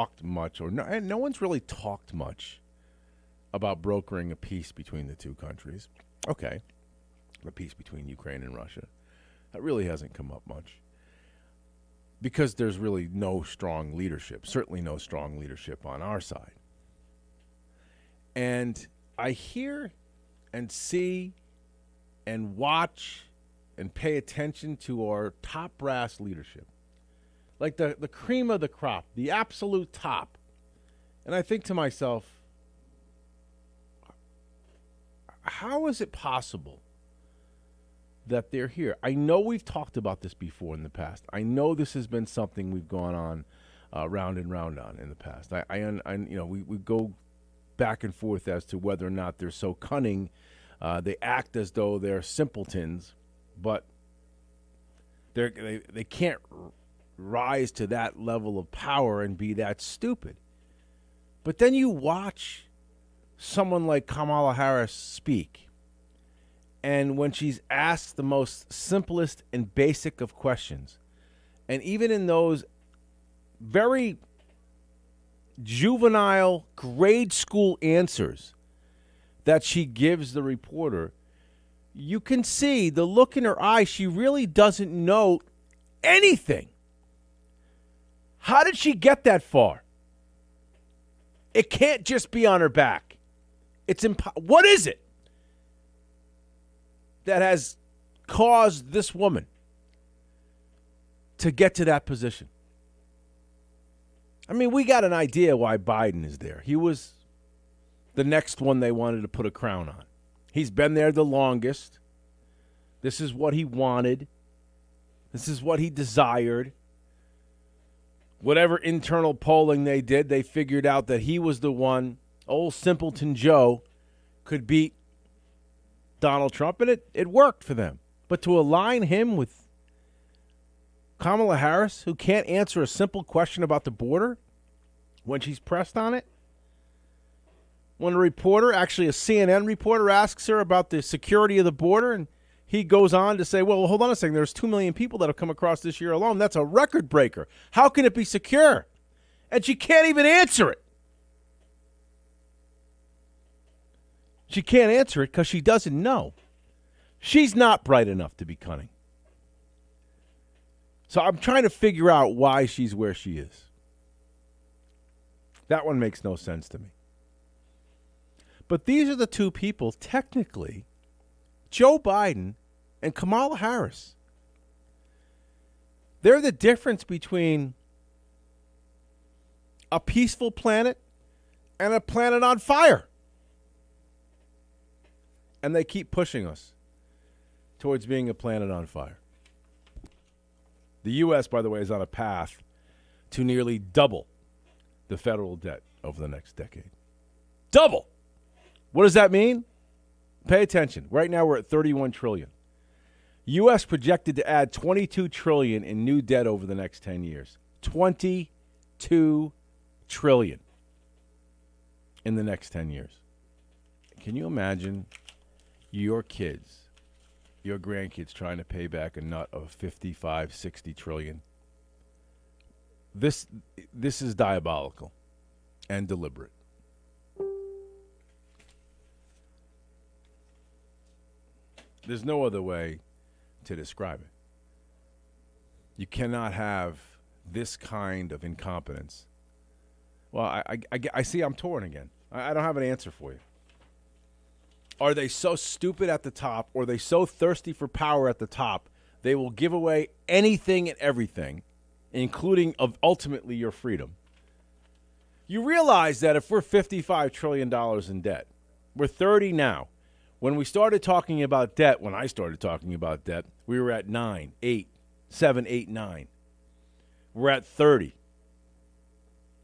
talked much, or no one's really talked much about brokering a peace between the two countries. Okay, the peace between Ukraine and Russia. That really hasn't come up much because there's really no strong leadership, certainly no strong leadership on our side. And I hear and see and watch and pay attention to our top brass leadership, like the cream of the crop, the absolute top. And I think to myself, how is it possible that they're here? I know we've talked about this before in the past. I know this has been something we've gone on round and round on in the past. We go back and forth as to whether or not they're so cunning. They act as though they're simpletons, but they can't rise to that level of power and be that stupid. But then you watch someone like Kamala Harris speak, and when she's asked the most simplest and basic of questions, and even in those very juvenile grade school answers that she gives the reporter, you can see the look in her eye. She really doesn't know anything. How did she get that far? It can't just be on her back. It's what is it that has caused this woman to get to that position? I mean, we got an idea why Biden is there. He was the next one they wanted to put a crown on. He's been there the longest. This is what he wanted. This is what he desired. Whatever internal polling they did, they figured out that he was the one, old simpleton Joe, could beat Donald Trump, and it worked for them. But to align him with Kamala Harris, who can't answer a simple question about the border when she's pressed on it, when a reporter, actually a CNN reporter, asks her about the security of the border, and he goes on to say, well, hold on a second, there's 2 million people that have come across this year alone. That's a record breaker. How can it be secure? And she can't even answer it. She can't answer it because she doesn't know. She's not bright enough to be cunning. So I'm trying to figure out why she's where she is. That one makes no sense to me. But these are the two people, technically, Joe Biden and Kamala Harris. They're the difference between a peaceful planet and a planet on fire. And they keep pushing us towards being a planet on fire. The U.S., by the way, is on a path to nearly double the federal debt over the next decade. Double! What does that mean? Pay attention. Right now we're at $31 trillion. U.S. projected to add $22 trillion in new debt over the next 10 years. $22 trillion in the next 10 years. Can you imagine your kids, your grandkids trying to pay back a nut of 55, 60 trillion? This is diabolical and deliberate. There's no other way to describe it. You cannot have this kind of incompetence. Well, I see I'm torn again. I don't have an answer for you. Are they so stupid at the top, or are they so thirsty for power at the top, they will give away anything and everything, including ultimately your freedom? You realize that if we're $55 trillion in debt, we're 30 now. When we started talking about debt, when I started talking about debt, we were at 9, 8, 7, 8, 9. We're at 30.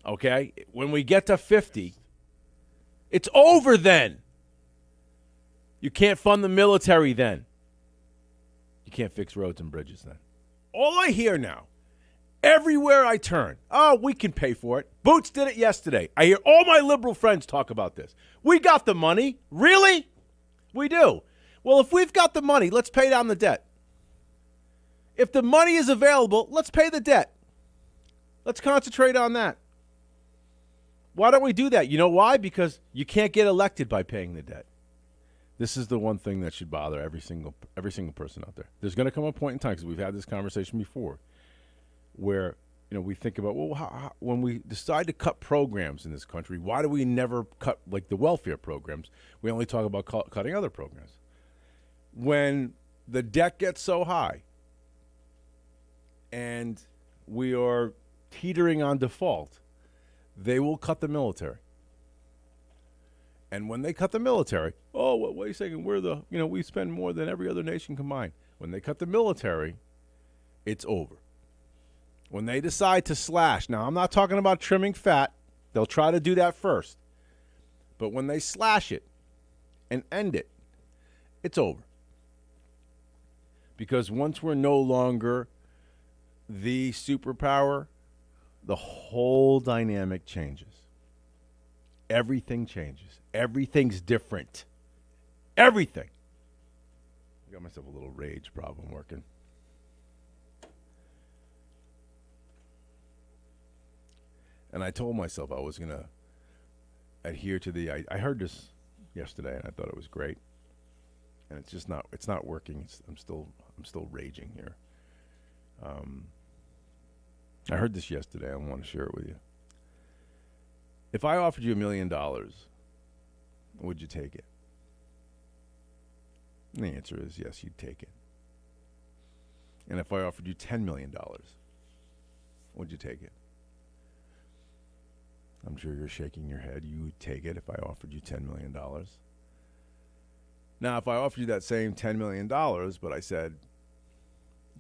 Okay? When we get to 50, it's over then. You can't fund the military then. You can't fix roads and bridges then. All I hear now, everywhere I turn, oh, we can pay for it. Boots did it yesterday. I hear all my liberal friends talk about this. We got the money. Really? We do. Well, if we've got the money, let's pay down the debt. If the money is available, let's pay the debt. Let's concentrate on that. Why don't we do that? You know why? Because you can't get elected by paying the debt. This is the one thing that should bother every single person out there. There's going to come a point in time, because we've had this conversation before, where we think about, well, when we decide to cut programs in this country, why do we never cut like the welfare programs? We only talk about cutting other programs. When the debt gets so high and we are teetering on default, they will cut the military. And when they cut the military, wait a second, we spend more than every other nation combined. When they cut the military, it's over. When they decide to slash, now I'm not talking about trimming fat. They'll try to do that first. But when they slash it and end it, it's over. Because once we're no longer the superpower, the whole dynamic changes. Everything changes. Everything's different. Everything. I got myself a little rage problem working. And I told myself I was going to adhere to I heard this yesterday and I thought it was great. And it's not working. I'm still raging here. I heard this yesterday. I want to share it with you. If I offered you $1 million, would you take it? And the answer is yes, you'd take it. And if I offered you $10 million, would you take it? I'm sure you're shaking your head. You would take it if I offered you $10 million. Now, if I offered you that same $10 million, but I said,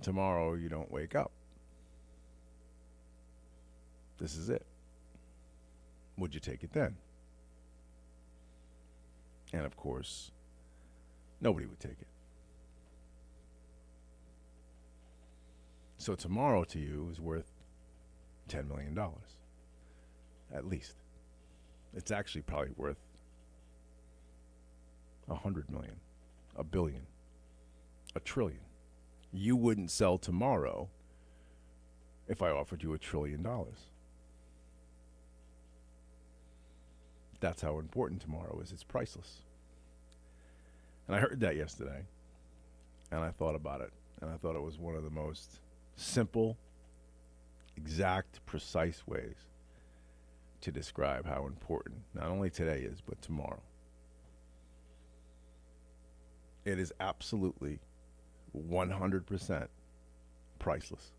tomorrow you don't wake up, this is it, would you take it then? And of course, nobody would take it. So tomorrow to you is worth $10 million. At least. It's actually probably worth 100 million, a billion, a trillion. You wouldn't sell tomorrow if I offered you $1 trillion. That's how important tomorrow is. It's priceless. And I heard that yesterday, and I thought about it, and I thought it was one of the most simple, exact, precise ways to describe how important not only today is, but tomorrow. It is absolutely 100% priceless.